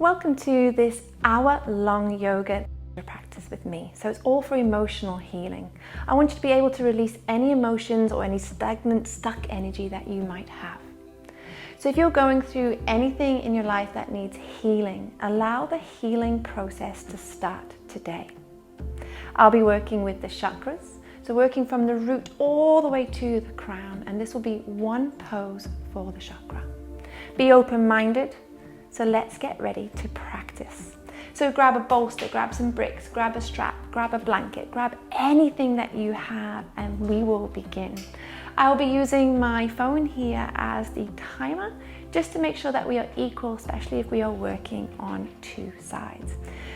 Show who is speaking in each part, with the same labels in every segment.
Speaker 1: Welcome to this hour-long yoga practice with me. So it's all for emotional healing. I want you to be able to release any emotions or any stagnant, stuck energy that you might have. So if you're going through anything in your life that needs healing, allow the healing process to start today. I'll be working with the chakras, so working from the root all the way to the crown, and this will be one pose for the chakra. Be open-minded. So let's get ready to practice. So grab a bolster, grab some bricks, grab a strap, grab a blanket, grab anything that you have, and we will begin. I'll be using my phone here as the timer, just to make sure that we are equal, especially if we are working on two sides.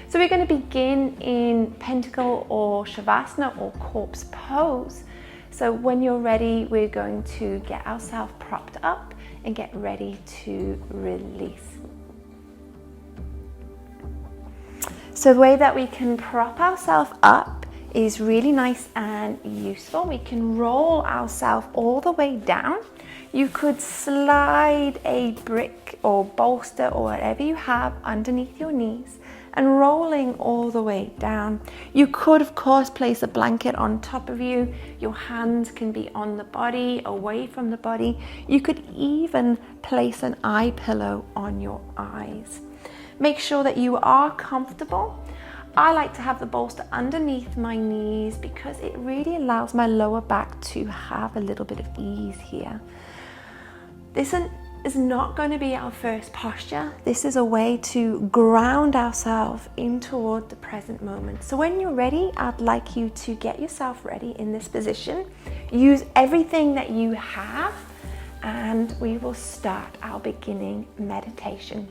Speaker 1: So we're going to begin in pentacle or shavasana or corpse pose. So when you're ready, we're going to get ourselves propped up and get ready to release. So the way that we can prop ourselves up is really nice and useful. We can roll ourselves all the way down. You could slide a brick or bolster or whatever you have underneath your knees and rolling all the way down. You could, of course, place a blanket on top of you. Your hands can be on the body, away from the body. You could even place an eye pillow on your eyes. Make sure that you are comfortable. I like to have the bolster underneath my knees because it really allows my lower back to have a little bit of ease here. This is not going to be our first posture. This is a way to ground ourselves in toward the present moment. So when you're ready, I'd like you to get yourself ready in this position. Use everything that you have, and we will start our beginning meditation.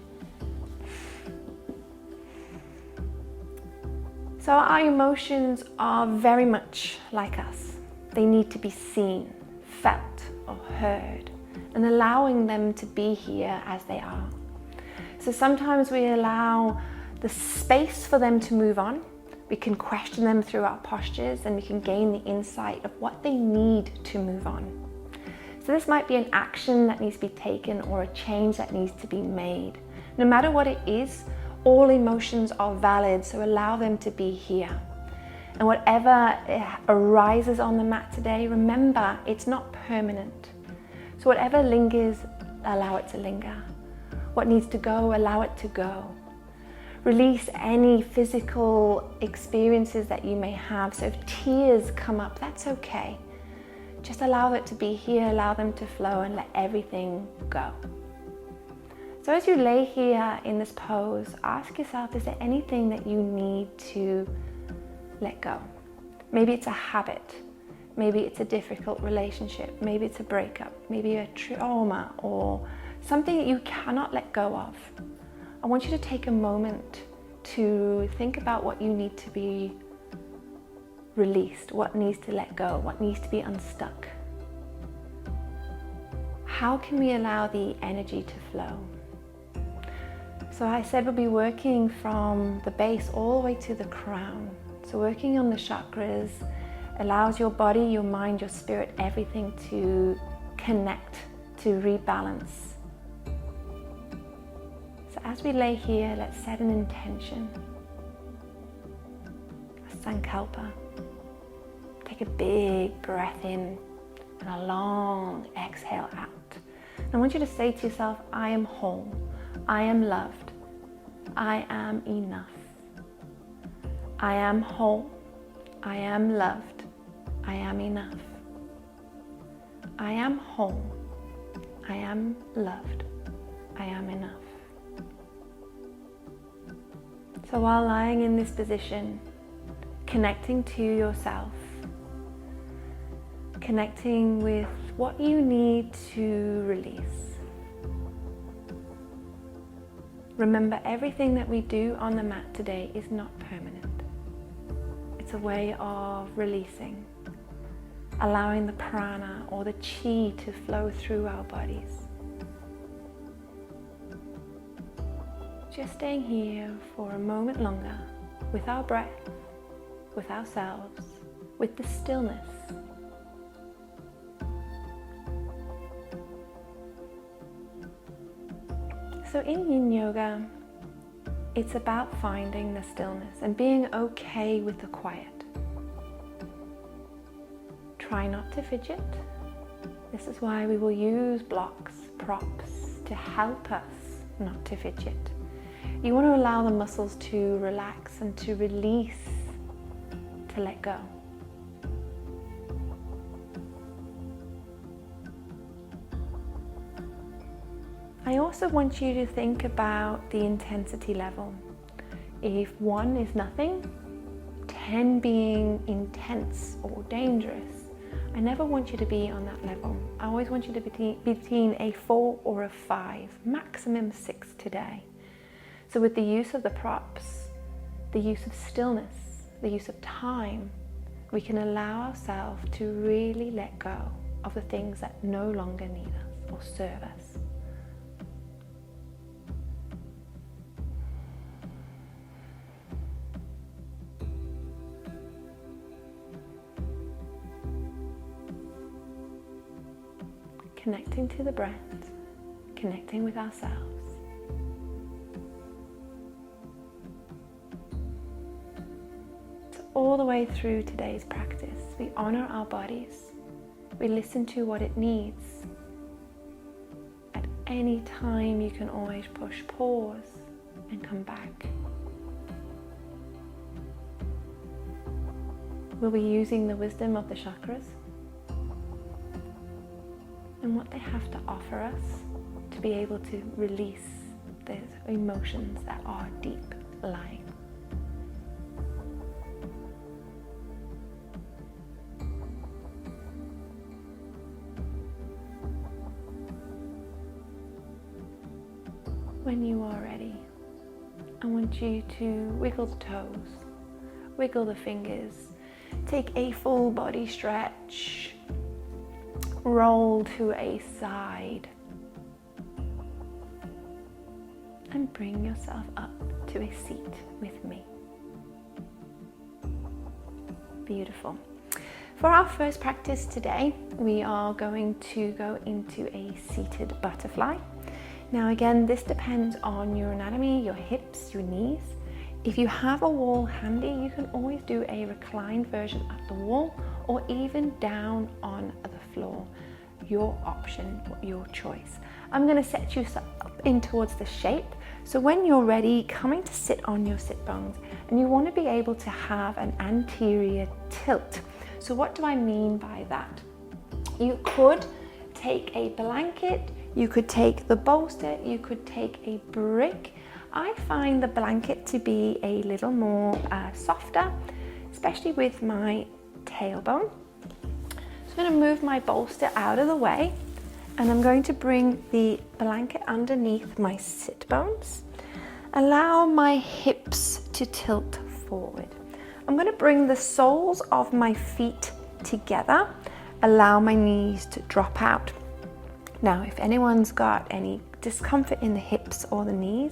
Speaker 1: So our emotions are very much like us. They need to be seen, felt, or heard, and allowing them to be here as they are. So sometimes we allow the space for them to move on. We can question them through our postures, and we can gain the insight of what they need to move on. So this might be an action that needs to be taken or a change that needs to be made. No matter what it is, all emotions are valid, so allow them to be here. And whatever arises on the mat today, remember it's not permanent. So whatever lingers, allow it to linger. What needs to go, allow it to go. Release any physical experiences that you may have. So if tears come up, that's okay. Just allow it to be here, allow them to flow, and let everything go. So as you lay here in this pose, ask yourself, is there anything that you need to let go? Maybe it's a habit, maybe it's a difficult relationship, maybe it's a breakup, maybe a trauma or something that you cannot let go of. I want you to take a moment to think about what you need to be released, what needs to let go, what needs to be unstuck. How can we allow the energy to flow? So I said we'll be working from the base all the way to the crown. So working on the chakras allows your body, your mind, your spirit, everything to connect, to rebalance. So as we lay here, let's set an intention, a sankalpa. Take a big breath in and a long exhale out. And I want you to say to yourself, I am whole. I am loved. I am enough. I am whole. I am loved. I am enough. I am whole. I am loved. I am enough. So while lying in this position, connecting to yourself, connecting with what you need to release. Remember, everything that we do on the mat today is not permanent. It's a way of releasing, allowing the prana or the chi to flow through our bodies. Just staying here for a moment longer with our breath, with ourselves, with the stillness. So in Yin Yoga, It's about finding the stillness and being okay with the quiet. Try not to fidget. This is why we will use blocks, props, to help us not to fidget. You want to allow the muscles to relax and to release, to let go. I also want you to think about the intensity level. If 1 is nothing, 10 being intense or dangerous, I never want you to be on that level. I always want you to be between a 4 or a 5, maximum 6 today. So with the use of the props, the use of stillness, the use of time, we can allow ourselves to really let go of the things that no longer need us or serve us. Connecting to the breath, connecting with ourselves. So all the way through today's practice, we honor our bodies. We listen to what it needs. At any time, you can always push pause and come back. We'll be using the wisdom of the chakras and what they have to offer us to be able to release those emotions that are deep lying. When you are ready, I want you to wiggle the toes, wiggle the fingers, take a full body stretch, roll to a side, and bring yourself up to a seat with me. Beautiful. For our first practice today, we are going to go into a seated butterfly. Now again, this depends on your anatomy, your hips, your knees. If you have a wall handy, you can always do a reclined version at the wall or even down on the floor. Your option, your choice. I'm going to set you up in towards the shape. So when you're ready, coming to sit on your sit bones, and you want to be able to have an anterior tilt. So what do I mean by that? You could take a blanket, you could take the bolster, you could take a brick. I find the blanket to be a little more softer, especially with my tailbone. So I'm going to move my bolster out of the way, and I'm going to bring the blanket underneath my sit bones. Allow my hips to tilt forward. I'm going to bring the soles of my feet together. Allow my knees to drop out. Now, if anyone's got any discomfort in the hips or the knees,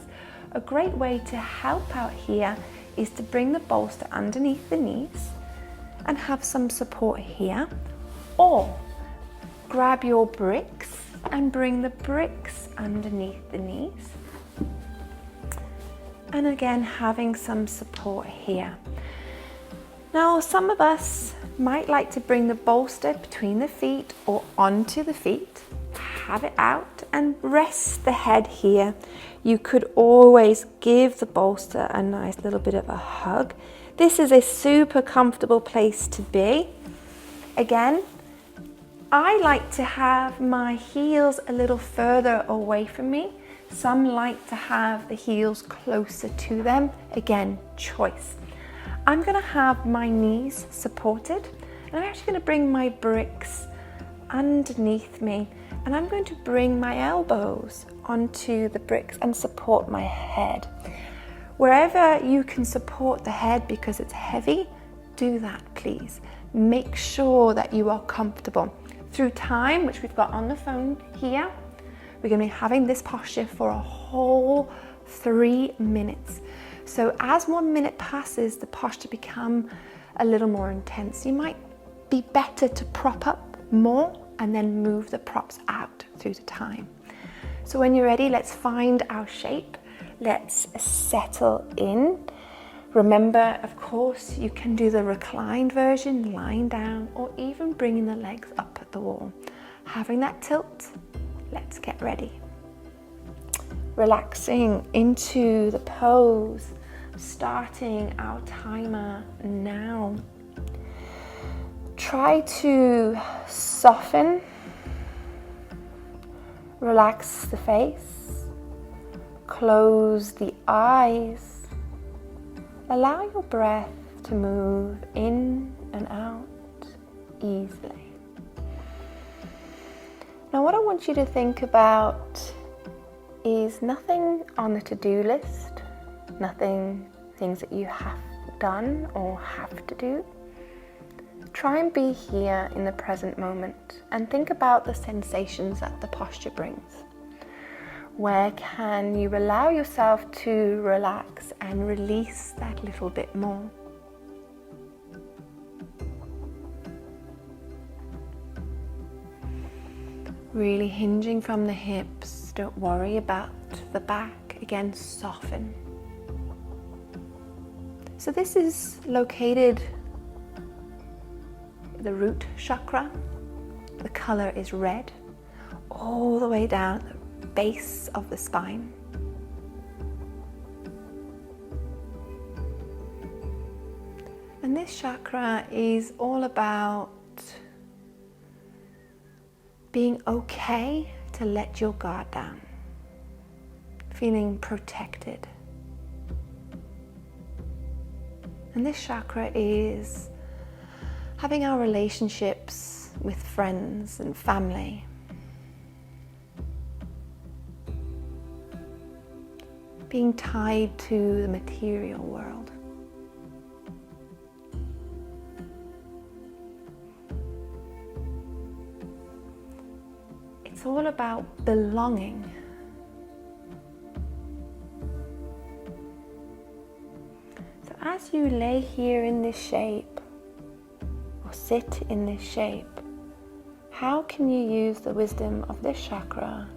Speaker 1: a great way to help out here is to bring the bolster underneath the knees and have some support here, or grab your bricks and bring the bricks underneath the knees. And again, having some support here. Now, some of us might like to bring the bolster between the feet or onto the feet, have it out and rest the head here. You could always give the bolster a nice little bit of a hug. This is a super comfortable place to be. Again, I like to have my heels a little further away from me. Some like to have the heels closer to them. Again, choice. I'm going to have my knees supported, and I'm actually going to bring my bricks underneath me, and I'm going to bring my elbows onto the bricks and support my head. Wherever you can support the head because it's heavy, do that, please. Make sure that you are comfortable. Through time, which we've got on the phone here, we're going to be having this posture for a whole 3 minutes. So as 1 minute passes, the posture become a little more intense. You might be better to prop up more and then move the props out through the time. So when you're ready, let's find our shape. Let's settle in. Remember, of course, you can do the reclined version, lying down, or even bringing the legs up at the wall. Having that tilt, let's get ready. Relaxing into the pose, starting our timer now. Try to soften, relax the face, close the eyes, allow your breath to move in and out easily. Now what I want you to think about is nothing on the to-do list, things that you have done or have to do. Try and be here in the present moment and think about the sensations that the posture brings. Where can you allow yourself to relax and release that little bit more? Really hinging from the hips, don't worry about the back, again soften. So this is located the root chakra. The color is red, all the way down the base of the spine. And this chakra is all about being okay to let your guard down, feeling protected. And this chakra is having our relationships with friends and family. Being tied to the material world. It's all about belonging. So as you lay here in this shape, or sit in this shape, how can you use the wisdom of this chakra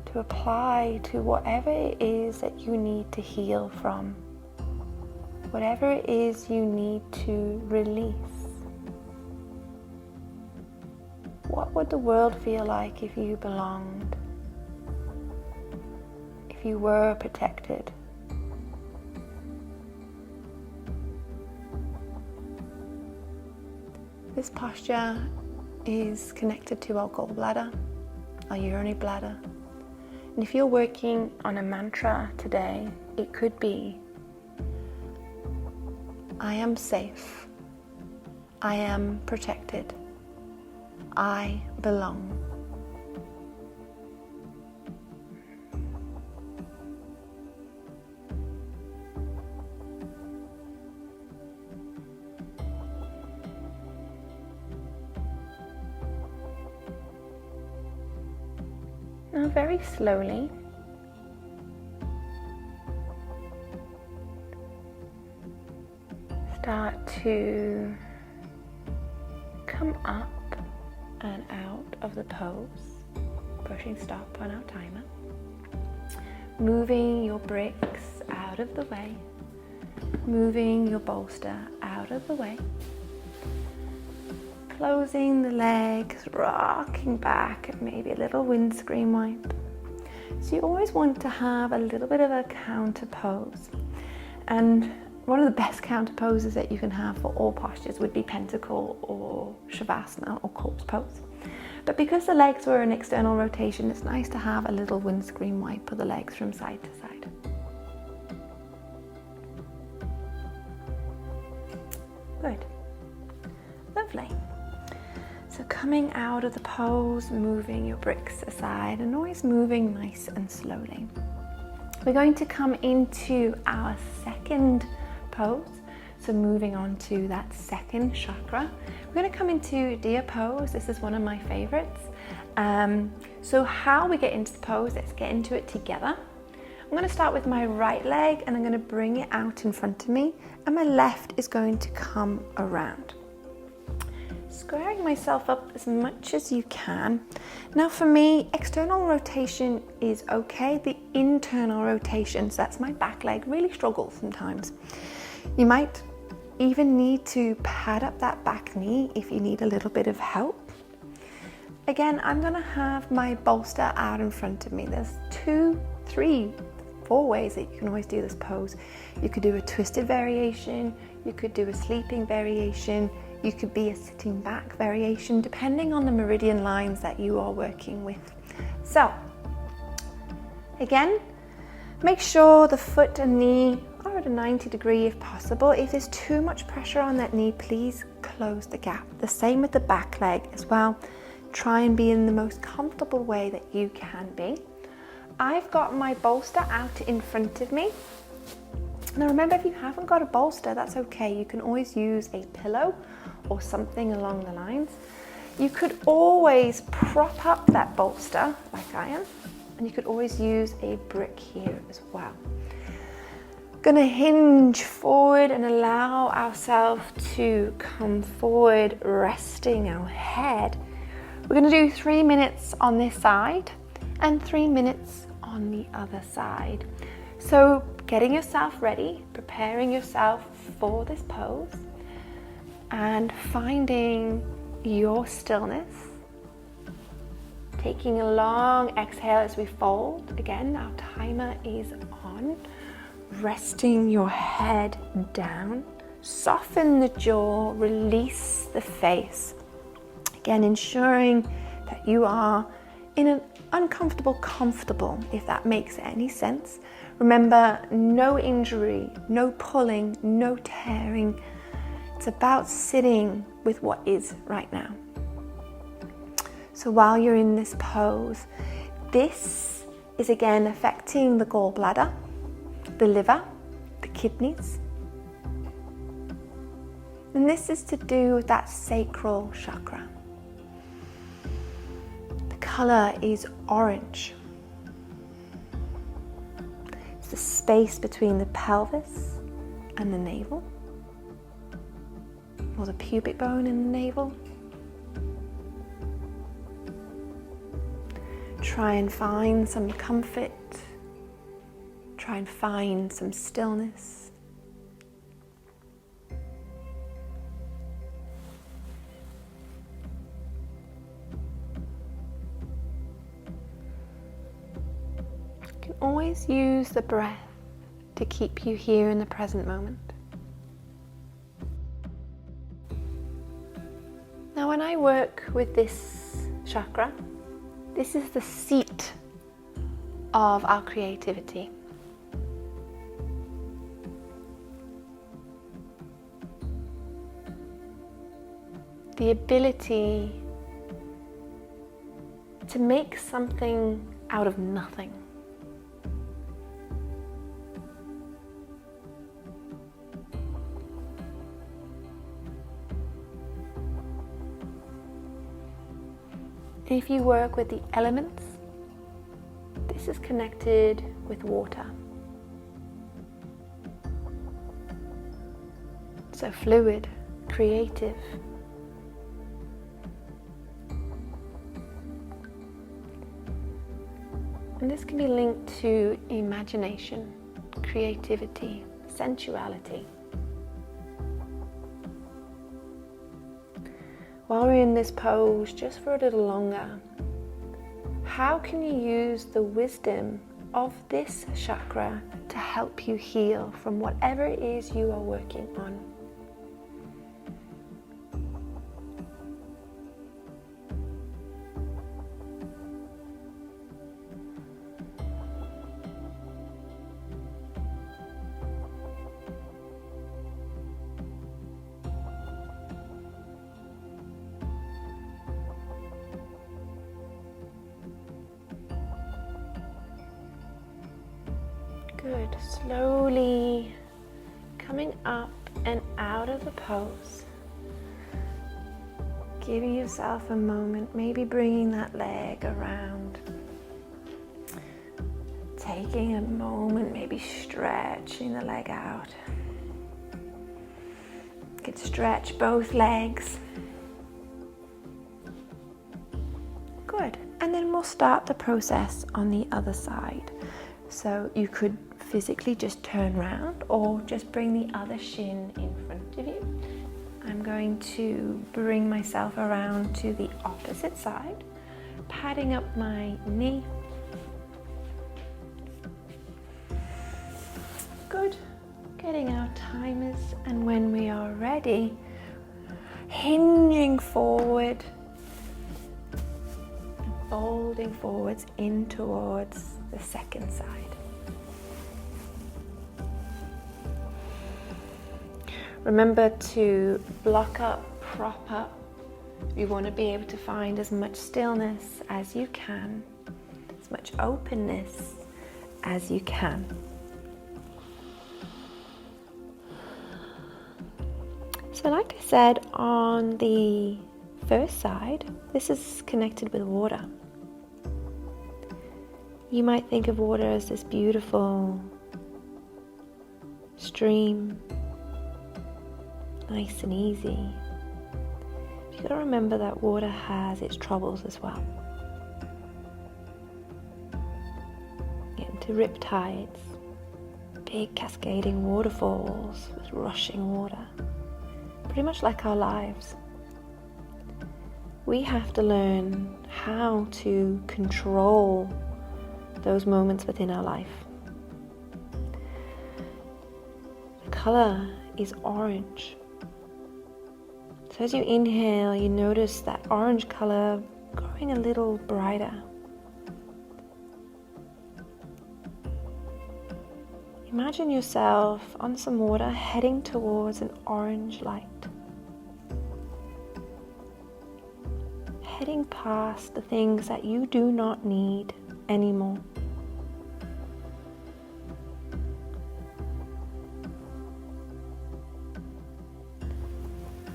Speaker 1: to apply to whatever it is that you need to heal from, whatever it is you need to release? What would the world feel like if you belonged? If you were protected? This posture is connected to our gallbladder, our urinary bladder. And if you're working on a mantra today, it could be, I am safe, I am protected, I belong. Now very slowly, start to come up and out of the pose, pushing stop on our timer, moving your bricks out of the way, moving your bolster out of the way, closing the legs, rocking back, and maybe a little windscreen wipe. So you always want to have a little bit of a counter pose. And one of the best counter poses that you can have for all postures would be pentacle or shavasana or corpse pose. But because the legs were an external rotation, it's nice to have a little windscreen wipe of the legs from side to side. Good. Lovely. So coming out of the pose, moving your bricks aside and always moving nice and slowly. We're going to come into our second pose. So moving on to that second chakra. We're going to come into deer pose. This is one of my favorites. So how we get into the pose, let's get into it together. I'm going to start with my right leg and I'm going to bring it out in front of me, and my left is going to come around. squaring myself up as much as you can. Now for me, external rotation is okay. The internal rotations, that's my back leg, really struggle sometimes. You might even need to pad up that back knee if you need a little bit of help. Again, I'm gonna have my bolster out in front of me. There's 2, 3, 4 ways that you can always do this pose. You could do a twisted variation, you could do a sleeping variation, you could be a sitting back variation, depending on the meridian lines that you are working with. So, again, make sure the foot and knee are at a 90 degree if possible. If there's too much pressure on that knee, please close the gap. The same with the back leg as well. Try and be in the most comfortable way that you can be. I've got my bolster out in front of me. Now remember, if you haven't got a bolster, that's okay. You can always use a pillow or something along the lines. You could always prop up that bolster like I am, and you could always use a brick here as well. Gonna hinge forward and allow ourselves to come forward, resting our head. We're gonna do 3 minutes on this side and 3 minutes on the other side. So getting yourself ready, preparing yourself for this pose, and finding your stillness. Taking a long exhale as we fold. Again, our timer is on. Resting your head down. Soften the jaw, release the face. Again, ensuring that you are in an uncomfortable, comfortable, if that makes any sense. Remember, no injury, no pulling, no tearing. It's about sitting with what is right now. So while you're in this pose, this is again affecting the gallbladder, the liver, the kidneys. And this is to do with that sacral chakra. The color is orange. It's the space between the pelvis and the navel, or the pubic bone in the navel. Try and find some comfort. Try and find some stillness. You can always use the breath to keep you here in the present moment. Now, when I work with this chakra, this is the seat of our creativity. The ability to make something out of nothing. If you work with the elements, this is connected with water. So fluid, creative. And this can be linked to imagination, creativity, sensuality. While we're in this pose, just for a little longer, how can you use the wisdom of this chakra to help you heal from whatever it is you are working on? Good. Slowly coming up and out of the pose. Giving yourself a moment, maybe bringing that leg around. Taking a moment, maybe stretching the leg out. You could stretch both legs. start the process on the other side. So you could physically just turn around or just bring the other shin in front of you. I'm going to bring myself around to the opposite side, patting up my knee. Good. Getting our timers, and when we are ready, hinging forward, folding forwards in towards the second side. Remember to block up, prop up. You want to be able to find as much stillness as you can, as much openness as you can. So like I said, on the first side, this is connected with water. You might think of water as this beautiful stream, nice and easy. You've got to remember that water has its troubles as well. Get into rip tides, big cascading waterfalls with rushing water. Pretty much like our lives. We have to learn how to control those moments within our life. The color is orange. So as you inhale, you notice that orange color growing a little brighter. Imagine yourself on some water heading towards an orange light. Heading past the things that you do not need anymore.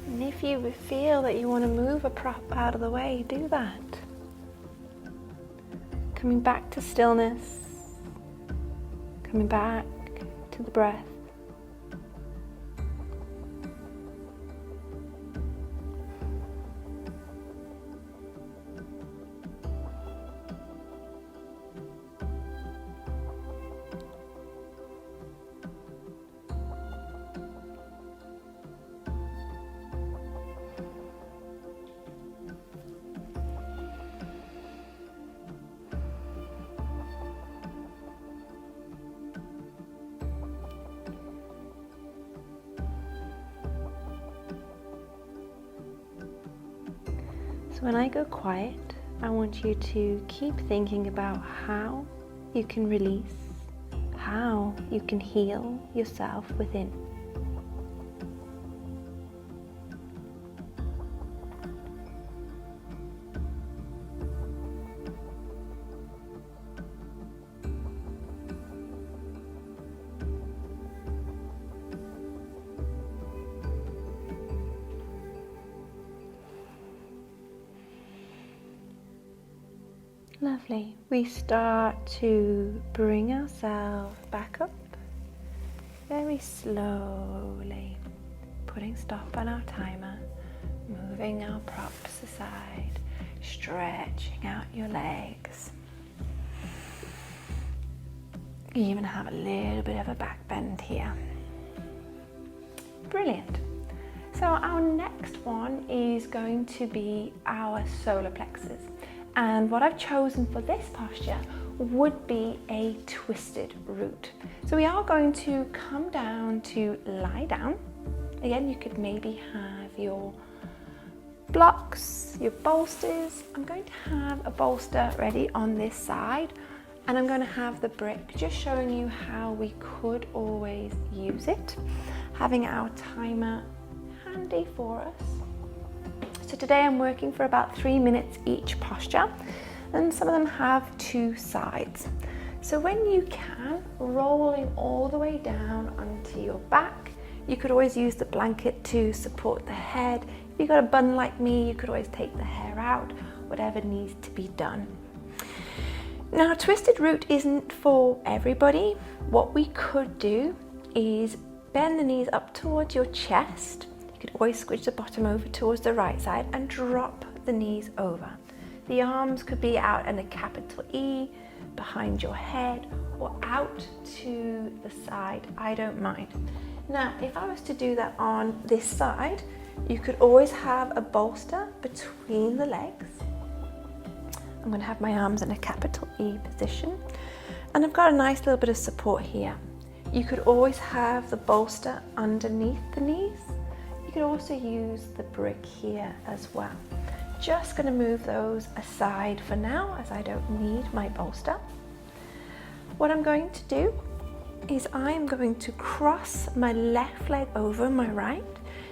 Speaker 1: And if you feel that you want to move a prop out of the way, do that. Coming back to stillness. Coming back to the breath. When I go quiet, I want you to keep thinking about how you can release, how you can heal yourself within. Lovely. We start to bring ourselves back up very slowly, putting stop on our timer, moving our props aside, stretching out your legs. You even have a little bit of a back bend here. Brilliant. So our next one is going to be our solar plexus. And what I've chosen for this posture would be a twisted root. So we are going to come down to lie down. Again, you could maybe have your blocks, your bolsters. I'm going to have a bolster ready on this side, and I'm going to have the brick, just showing you how we could always use it, having our timer handy for us. So today I'm working for about 3 minutes each posture, and some of them have 2 sides. So when you can, rolling all the way down onto your back. You could always use the blanket to support the head. If you've got a bun like me, you could always take the hair out, whatever needs to be done. Now, twisted root isn't for everybody. What we could do is bend the knees up towards your chest. You could always squish the bottom over towards the right side and drop the knees over. The arms could be out in a capital E, behind your head, or out to the side. I don't mind. Now, if I was to do that on this side, you could always have a bolster between the legs. I'm going to have my arms in a capital E position, and I've got a nice little bit of support here. You could always have the bolster underneath the knees. You could also use the brick here as well. Just going to move those aside for now, as I don't need my bolster. What I'm going to do is I am going to cross my left leg over my right,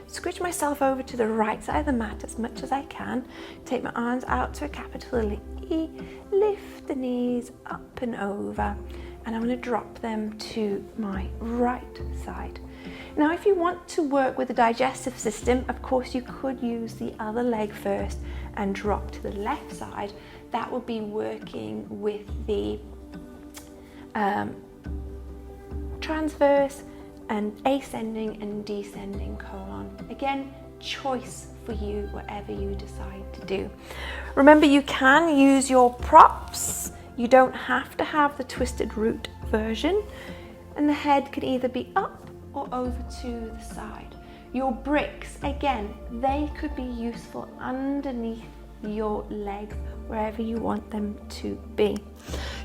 Speaker 1: scooch myself over to the right side of the mat as much as I can, take my arms out to a capital E, lift the knees up and over, and I'm going to drop them to my right side. Now, if you want to work with the digestive system, of course you could use the other leg first and drop to the left side. That would be working with the transverse and ascending and descending colon. Again, choice for you, whatever you decide to do. Remember, you can use your props. You don't have to have the twisted root version, and the head can either be up or over to the side. Your bricks, again, they could be useful underneath your legs, wherever you want them to be.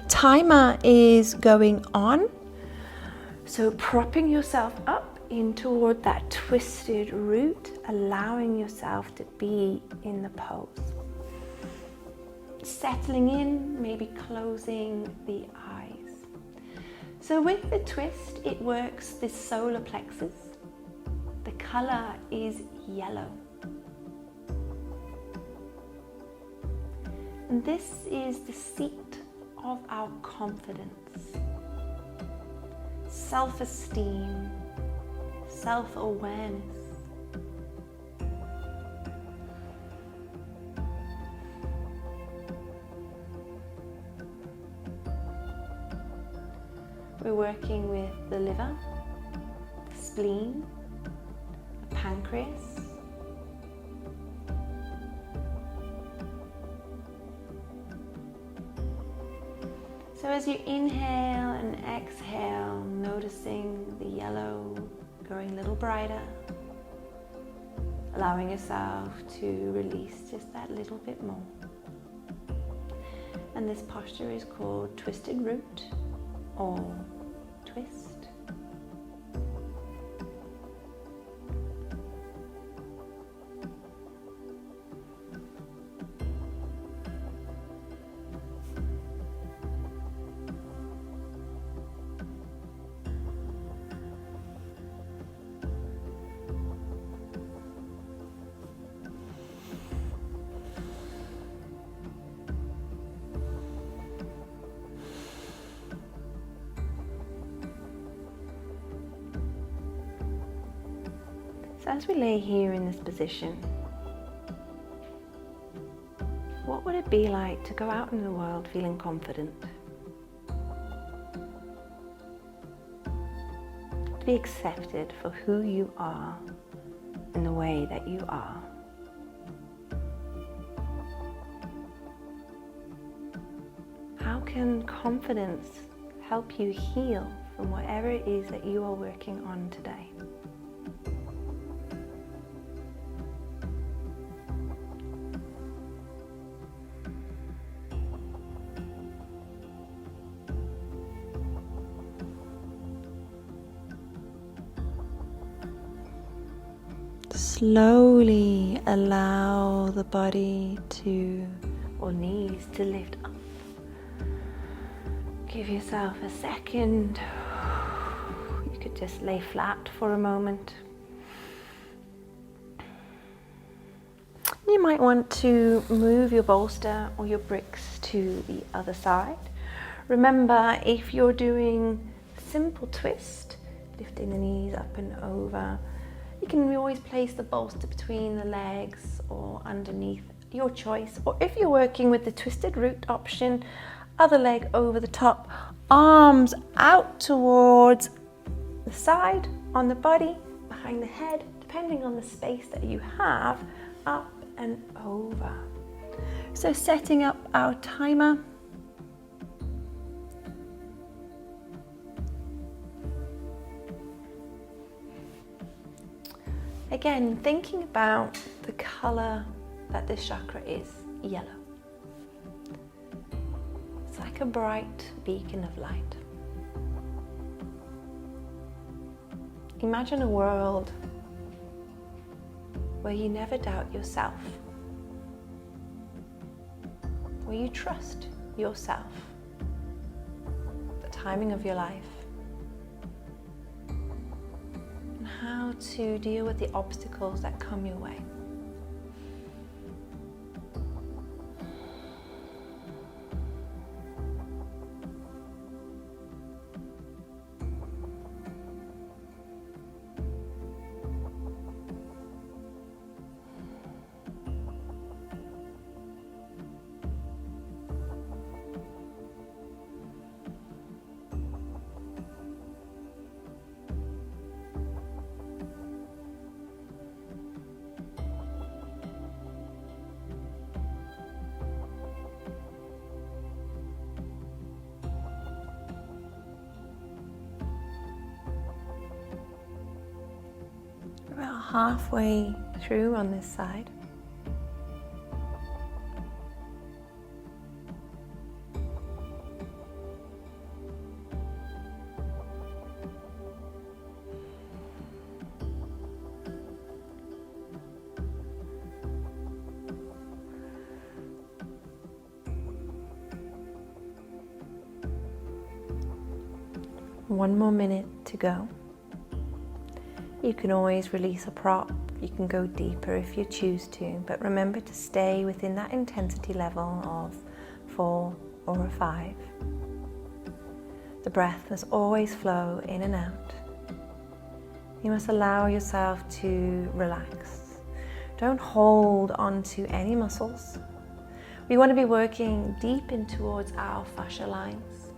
Speaker 1: Timer is going on, so propping yourself up in toward that twisted root, allowing yourself to be in the pose. Settling in, maybe closing the eyes. So with the twist, it works the solar plexus. The color is yellow. And this is the seat of our confidence, self-esteem, self-awareness. We're working with the liver, the spleen, the pancreas, so as you inhale and exhale, noticing the yellow growing a little brighter, allowing yourself to release just that little bit more. And this posture is called twisted root or twist. So as we lay here in this position, what would it be like to go out in the world feeling confident? To be accepted for who you are in the way that you are. How can confidence help you heal from whatever it is that you are working on today? Slowly allow the body to, or knees to lift up. Give yourself a second. You could just lay flat for a moment. You might want to move your bolster or your bricks to the other side. Remember, if you're doing a simple twist, lifting the knees up and over, you can always place the bolster between the legs or underneath, your choice. Or if you're working with the twisted root option, other leg over the top, arms out towards the side, on the body, behind the head, depending on the space that you have, up and over. So setting up our timer. Again, thinking about the color that this chakra is, yellow. It's like a bright beacon of light. Imagine a world where you never doubt yourself, where you trust yourself, the timing of your life, and how to deal with the obstacles that come your way. About halfway through on this side. One more minute to go. You can always release a prop, you can go deeper if you choose to, but remember to stay within that intensity level of 4 or a 5. The breath must always flow in and out. You must allow yourself to relax. Don't hold on to any muscles. We want to be working deep in towards our fascia lines,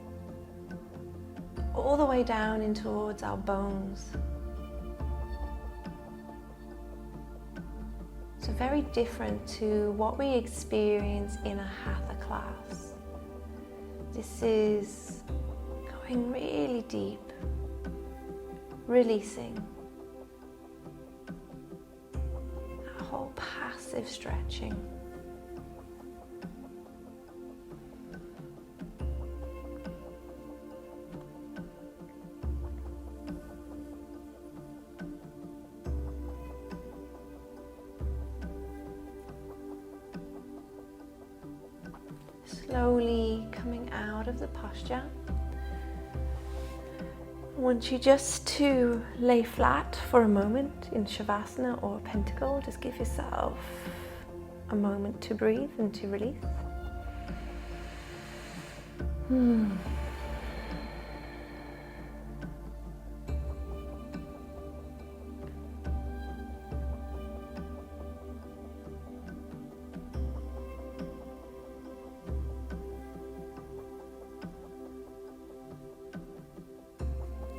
Speaker 1: all the way down in towards our bones. So very different to what we experience in a hatha class. This is going really deep, releasing that whole passive stretching. Slowly coming out of the posture. I want you just to lay flat for a moment in Shavasana or Pentacle. Just give yourself a moment to breathe and to release.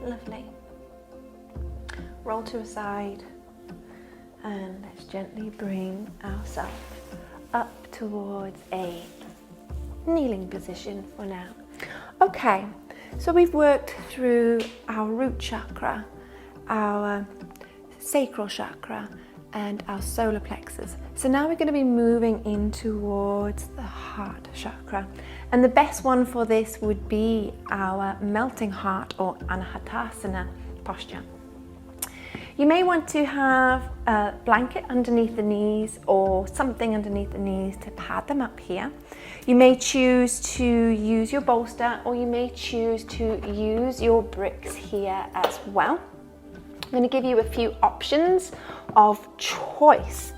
Speaker 1: Lovely. Roll to a side and let's gently bring ourselves up towards a kneeling position for now. Okay, so we've worked through our root chakra, our sacral chakra and our solar plexus. So now we're going to be moving in towards the heart chakra. And the best one for this would be our melting heart or Anahatasana posture. You may want to have a blanket underneath the knees or something underneath the knees to pad them up here. You may choose to use your bolster or you may choose to use your bricks here as well. I'm going to give you a few options of choice.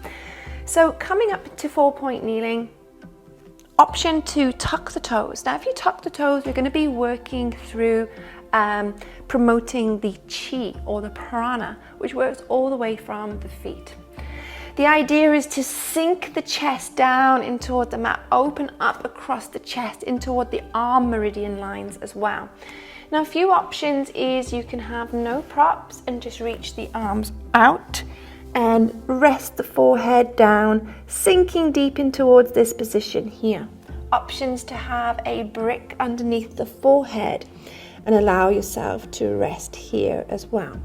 Speaker 1: So coming up to 4-point kneeling, option to tuck the toes. Now if you tuck the toes, we're going to be working through promoting the chi or the prana, which works all the way from the feet. The idea is to sink the chest down in toward the mat, open up across the chest in toward the arm meridian lines as well. Now a few options is you can have no props and just reach the arms out and rest the forehead down, sinking deep in towards this position here. Options to have a brick underneath the forehead and allow yourself to rest here as well.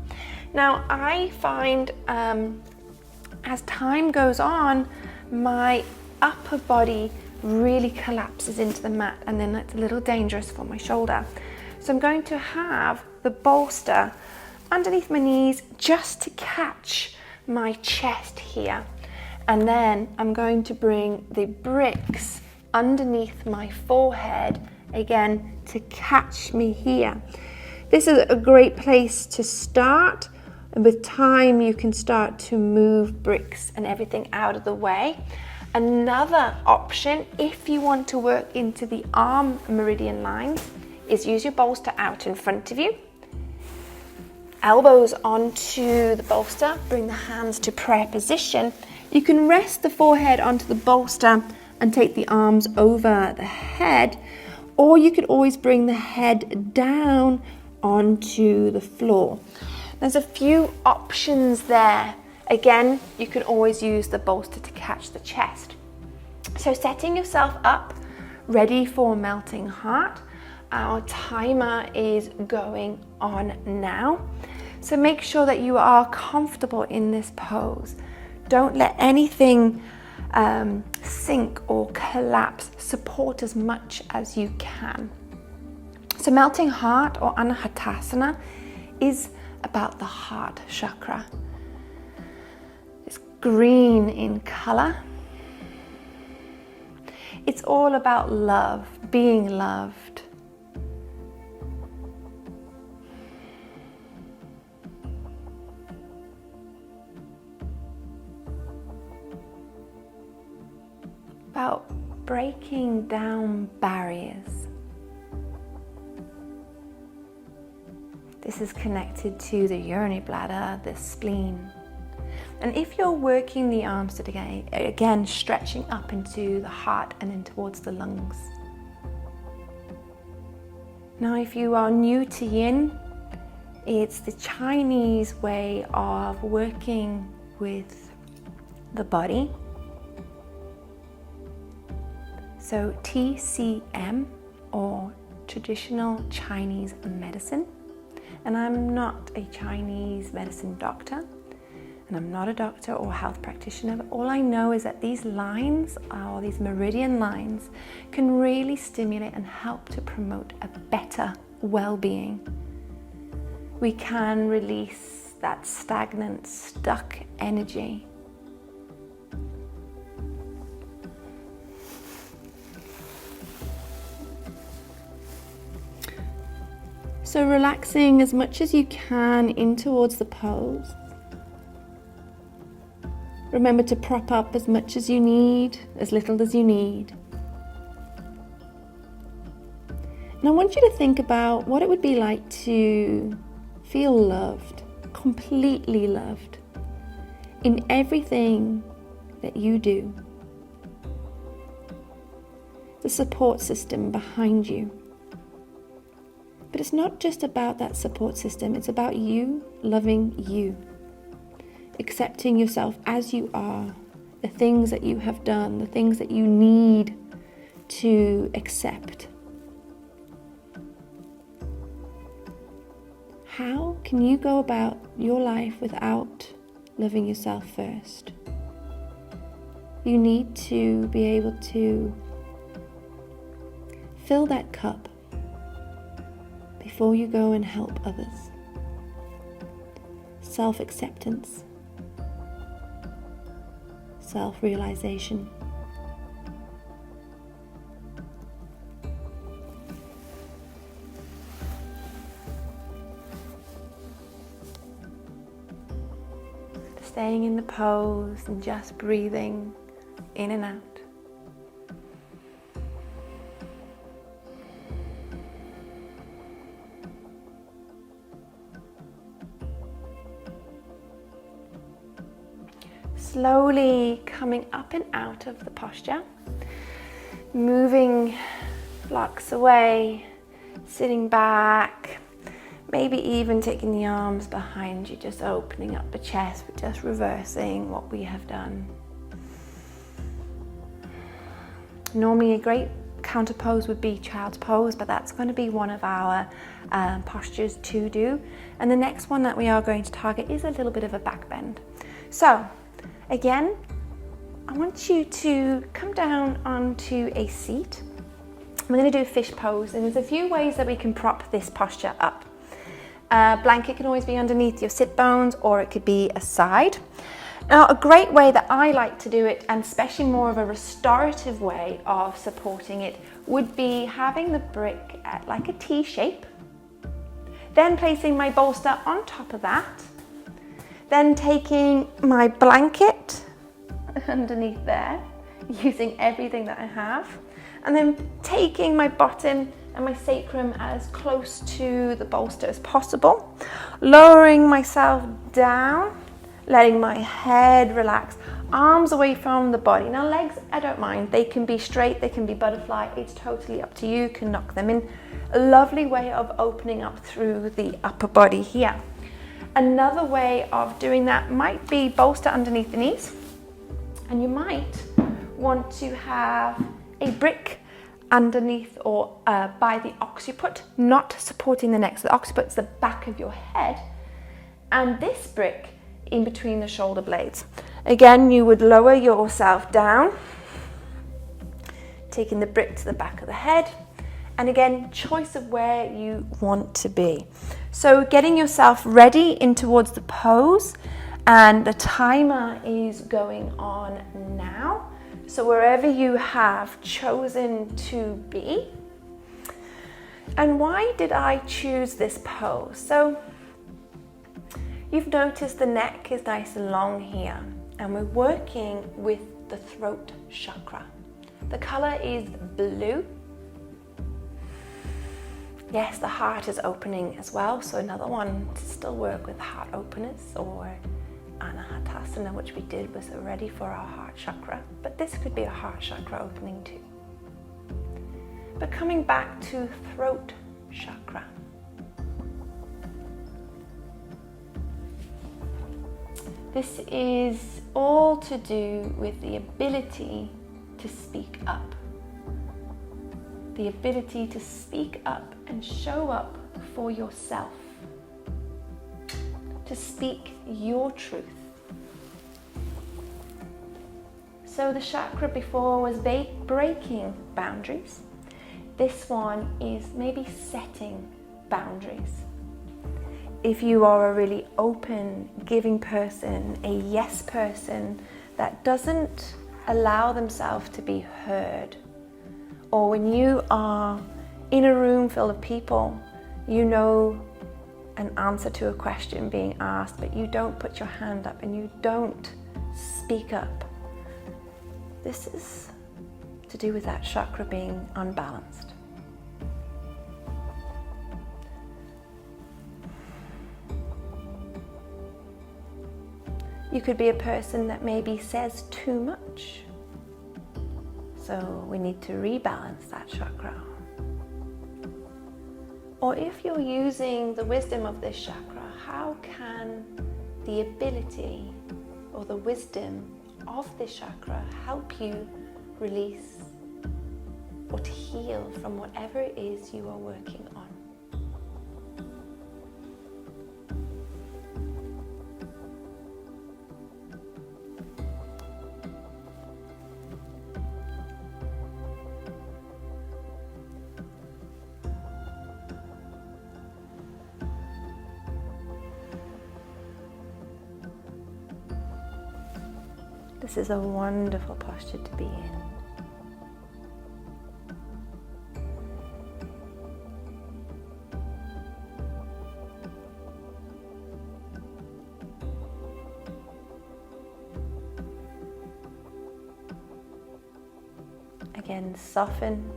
Speaker 1: Now I find as time goes on, my upper body really collapses into the mat, and then that's a little dangerous for my shoulder. So I'm going to have the bolster underneath my knees just to catch my chest here. And then I'm going to bring the bricks underneath my forehead again to catch me here. This is a great place to start. And with time, you can start to move bricks and everything out of the way. Another option, if you want to work into the arm meridian lines, is use your bolster out in front of you. Elbows onto the bolster, bring the hands to prayer position. You can rest the forehead onto the bolster and take the arms over the head, or you could always bring the head down onto the floor. There's a few options there. Again, you can always use the bolster to catch the chest. So setting yourself up, ready for melting heart. Our timer is going on now. So make sure that you are comfortable in this pose. Don't let anything sink or collapse. Support as much as you can. So melting heart or anahatasana is about the heart chakra. It's green in color. It's all about love, being loved. About breaking down barriers. This is connected to the urinary bladder, the spleen. And if you're working the arms today, again, stretching up into the heart and then towards the lungs. Now, if you are new to Yin, it's the Chinese way of working with the body. So TCM, or traditional Chinese medicine. And I'm not a Chinese medicine doctor, and I'm not a doctor or health practitioner, but all I know is that these lines, or these meridian lines, can really stimulate and help to promote a better well-being. We can release that stagnant, stuck energy. So relaxing as much as you can in towards the pose. Remember to prop up as much as you need, as little as you need. And I want you to think about what it would be like to feel loved, completely loved, in everything that you do. The support system behind you. But it's not just about that support system, it's about you loving you. Accepting yourself as you are, the things that you have done, the things that you need to accept. How can you go about your life without loving yourself first? You need to be able to fill that cup before you go and help others. Self-acceptance, self-realization. Staying in the pose and just breathing in and out. Slowly coming up and out of the posture, moving blocks away, sitting back, Maybe even taking the arms behind you, just opening up the chest, but just reversing what we have done. Normally a great counter pose would be child's pose, but that's going to be one of our postures to do. And the next one that we are going to target is a little bit of a back bend. So again, I want you to come down onto a seat. We're going to do a fish pose, and there's a few ways that we can prop this posture up. A blanket can always be underneath your sit bones, or it could be aside. Now, a great way that I like to do it, and especially more of a restorative way of supporting it, would be having the brick at like a T shape, then placing my bolster on top of that, then taking my blanket underneath there, using everything that I have, and then taking my bottom and my sacrum as close to the bolster as possible, lowering myself down, letting my head relax, arms away from the body. Now legs, I don't mind, they can be straight, they can be butterfly, it's totally up to you, you can knock them in. A lovely way of opening up through the upper body here. Another way of doing that might be bolster underneath the knees, and you might want to have a brick underneath or by the occiput, not supporting the neck. So the occiput's the back of your head, and this brick in between the shoulder blades. Again, you would lower yourself down, taking the brick to the back of the head, and again, choice of where you want to be. So getting yourself ready in towards the pose, and the timer is going on now. So wherever you have chosen to be. And why did I choose this pose? So you've noticed the neck is nice and long here, and we're working with the throat chakra. The color is blue. Yes, the heart is opening as well, so another one to still work with heart openers, or Anahatasana, which we did was already for our heart chakra, but this could be a heart chakra opening too. But coming back to throat chakra. This is all to do with the ability to speak up. The ability to speak up and show up for yourself. To speak your truth. So the chakra before was breaking boundaries. This one is maybe setting boundaries. If you are a really open, giving person, a yes person that doesn't allow themselves to be heard, or when you are in a room full of people, you know an answer to a question being asked, but you don't put your hand up and you don't speak up. This is to do with that chakra being unbalanced. You could be a person that maybe says too much. So we need to rebalance that chakra. Or if you're using the wisdom of this chakra, how can the ability or the wisdom of this chakra help you release or to heal from whatever it is you are working on? This is a wonderful posture to be in. Again, soften,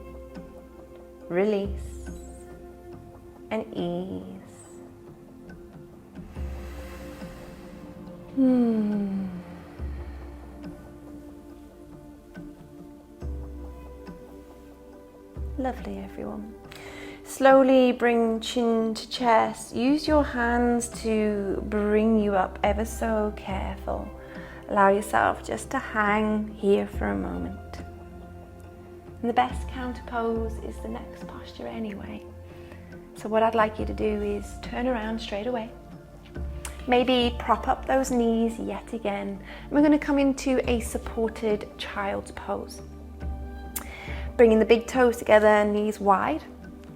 Speaker 1: release, and ease. Lovely, everyone. Slowly bring chin to chest. Use your hands to bring you up, ever so careful. Allow yourself just to hang here for a moment. And the best counter pose is the next posture anyway. So what I'd like you to do is turn around straight away. Maybe prop up those knees yet again. And we're going to come into a supported child's pose. Bringing the big toes together, knees wide.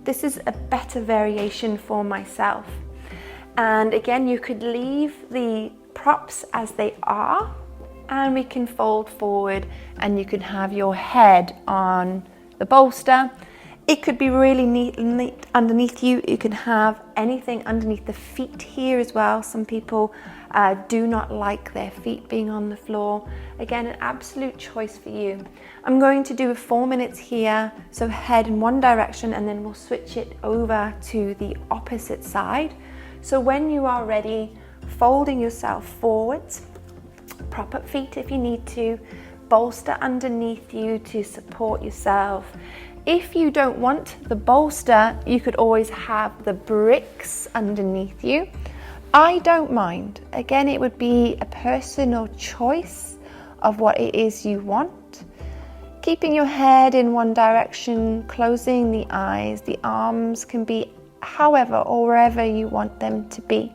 Speaker 1: This is a better variation for myself. And again, you could leave the props as they are, and we can fold forward and you can have your head on the bolster. It could be really neat underneath you. You can have anything underneath the feet here as well. Some people do not like their feet being on the floor. Again, an absolute choice for you. I'm going to do 4 minutes here, so head in one direction, and then we'll switch it over to the opposite side. So when you are ready, folding yourself forwards, prop up feet if you need to, bolster underneath you to support yourself. If you don't want the bolster, you could always have the bricks underneath you. I don't mind. Again, it would be a personal choice of what it is you want. Keeping your head in one direction, closing the eyes. The arms can be however or wherever you want them to be.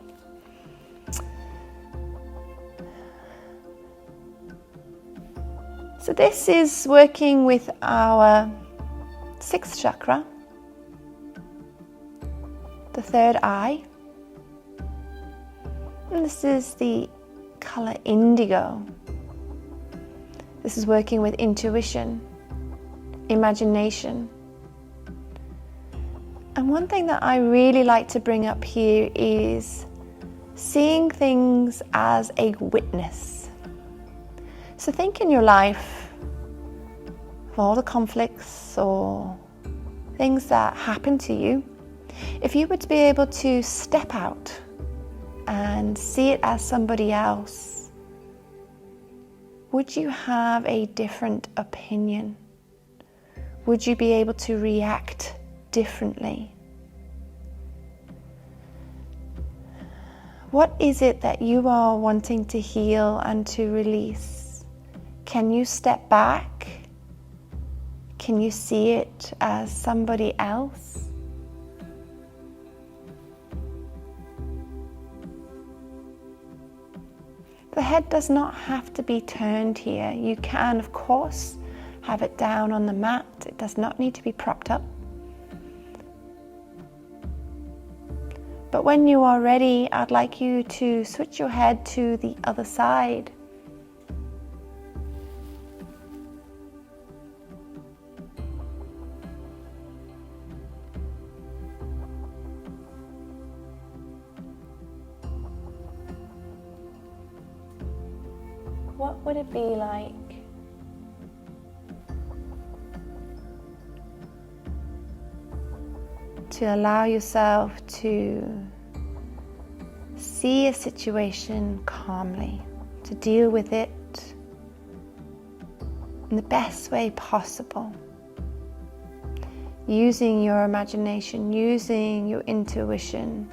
Speaker 1: So this is working with our 6th chakra, the 3rd eye, and this is the color indigo. This is working with intuition, imagination. And one thing that I really like to bring up here is seeing things as a witness. So think in your life of all the conflicts or things that happen to you. If you were to be able to step out and see it as somebody else, would you have a different opinion? Would you be able to react differently? What is it that you are wanting to heal and to release? Can you step back? Can you see it as somebody else? The head does not have to be turned here. You can, of course, have it down on the mat. It does not need to be propped up. But when you are ready, I'd like you to switch your head to the other side. What would it be like to allow yourself to see a situation calmly, to deal with it in the best way possible, using your imagination, using your intuition?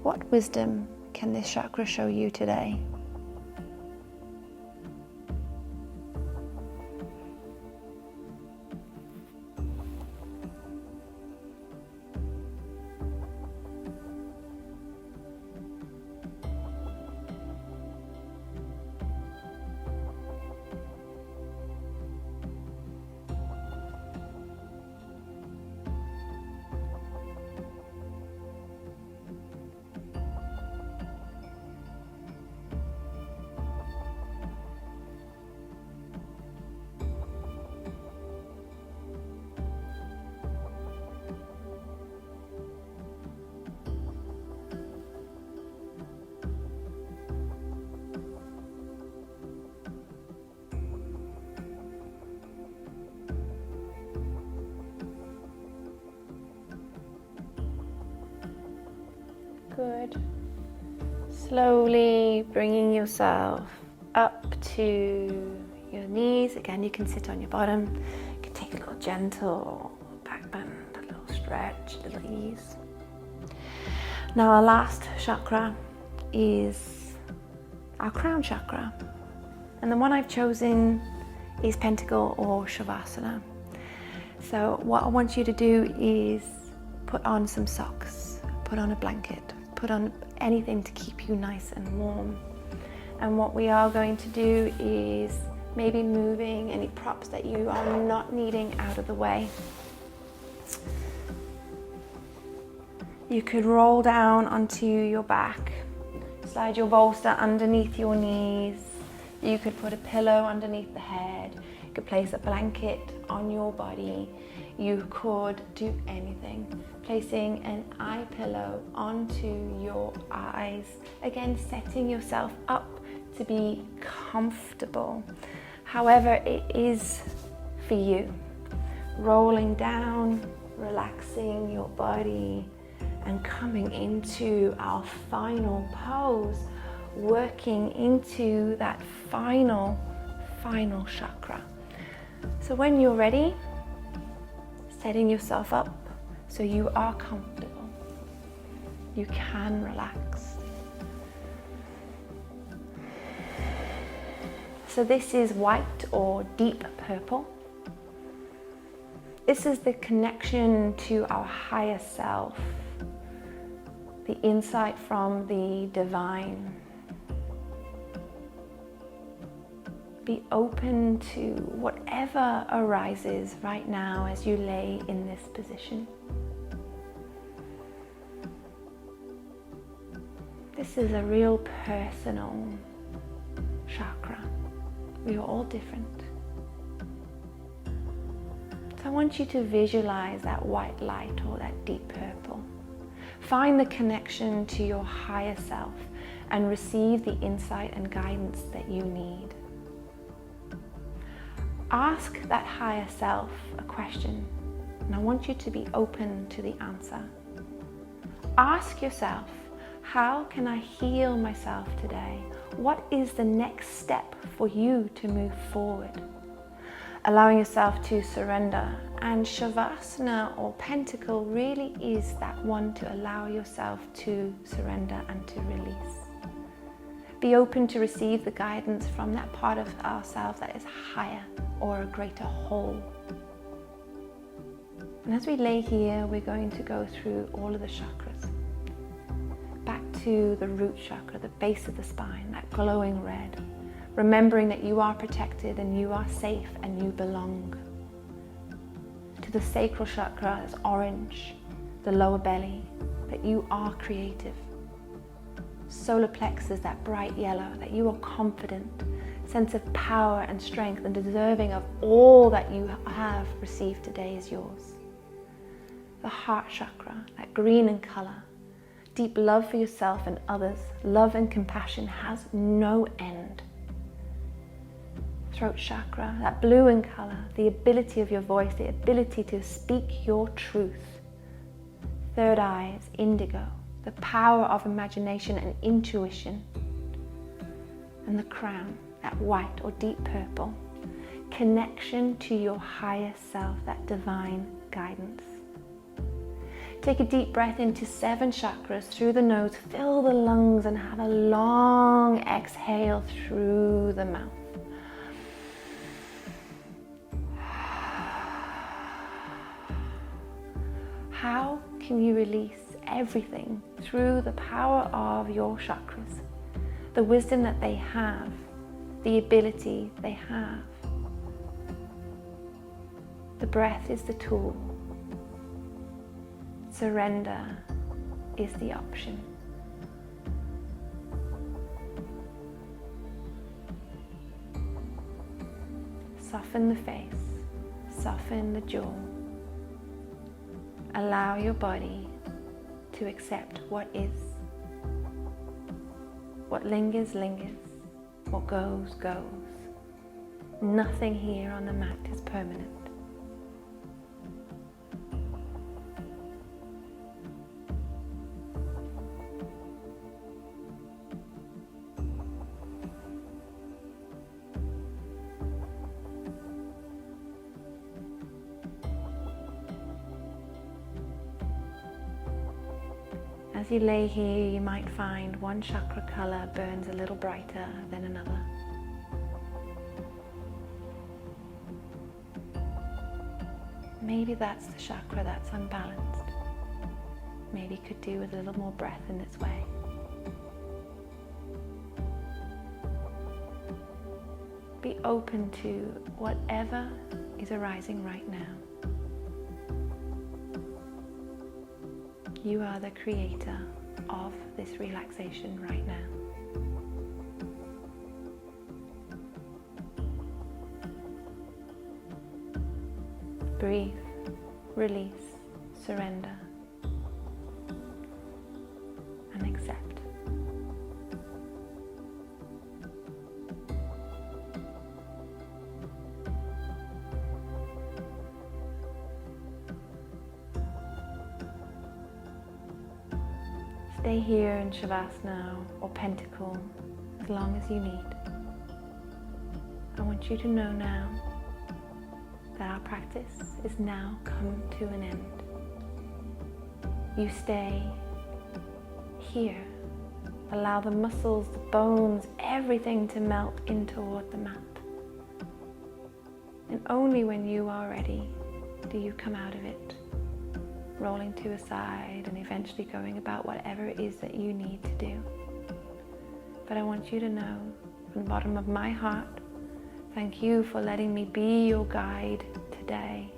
Speaker 1: What wisdom can this chakra show you today? Good. Slowly bringing yourself up to your knees. Again, you can sit on your bottom. You can take a little gentle back bend, a little stretch, a little ease. Now our last chakra is our crown chakra. And the one I've chosen is pentacle or shavasana. So what I want you to do is put on some socks, put on a blanket, put on anything to keep you nice and warm. And what we are going to do is maybe moving any props that you are not needing out of the way. You could roll down onto your back, slide your bolster underneath your knees. You could put a pillow underneath the head. You could place a blanket on your body. You could do anything. Placing an eye pillow onto your eyes. Again, setting yourself up to be comfortable. However it is for you. Rolling down, relaxing your body, and coming into our final pose, working into that final chakra. So when you're ready, setting yourself up so you are comfortable, you can relax. So this is white or deep purple. This is the connection to our higher self, the insight from the divine. Be open to whatever arises right now as you lay in this position. This is a real personal chakra. We are all different. So I want you to visualize that white light or that deep purple. Find the connection to your higher self and receive the insight and guidance that you need. Ask that higher self a question, and I want you to be open to the answer. Ask yourself, how can I heal myself today? What is the next step for you to move forward? Allowing yourself to surrender. And Shavasana or pentacle really is that one to allow yourself to surrender and to release. Be open to receive the guidance from that part of ourselves that is higher or a greater whole. And as we lay here, we're going to go through all of the chakras. Back to the root chakra, the base of the spine, that glowing red. Remembering that you are protected and you are safe and you belong. To the sacral chakra, that's orange, the lower belly, that you are creative. Solar plexus, that bright yellow, that you are confident, sense of power and strength and deserving of all that you have received today is yours. The heart chakra, that green in color, deep love for yourself and others, love and compassion has no end. Throat chakra, that blue in color, the ability of your voice, the ability to speak your truth. Third eye is indigo, the power of imagination and intuition. And the crown, that white or deep purple, connection to your higher self, that divine guidance. Take a deep breath into 7 chakras through the nose, fill the lungs and have a long exhale through the mouth. How can you release everything through the power of your chakras? The wisdom that they have, the ability they have. The breath is the tool. Surrender is the option. Soften the face, soften the jaw. Allow your body to accept what is. What lingers, lingers. What goes, goes. Nothing here on the mat is permanent. As you lay here, you might find one chakra color burns a little brighter than another. Maybe that's the chakra that's unbalanced. Maybe could do with a little more breath in its way. Be open to whatever is arising right now. You are the creator of this relaxation right now. Breathe, release, surrender, and accept. Stay here in Shavasana or Pentacle as long as you need. I want you to know now that our practice is now come to an end. You stay here. Allow the muscles, the bones, everything to melt in toward the mat. And only when you are ready do you come out of it, rolling to a side and eventually going about whatever it is that you need to do. But I want you to know from the bottom of my heart, thank you for letting me be your guide today.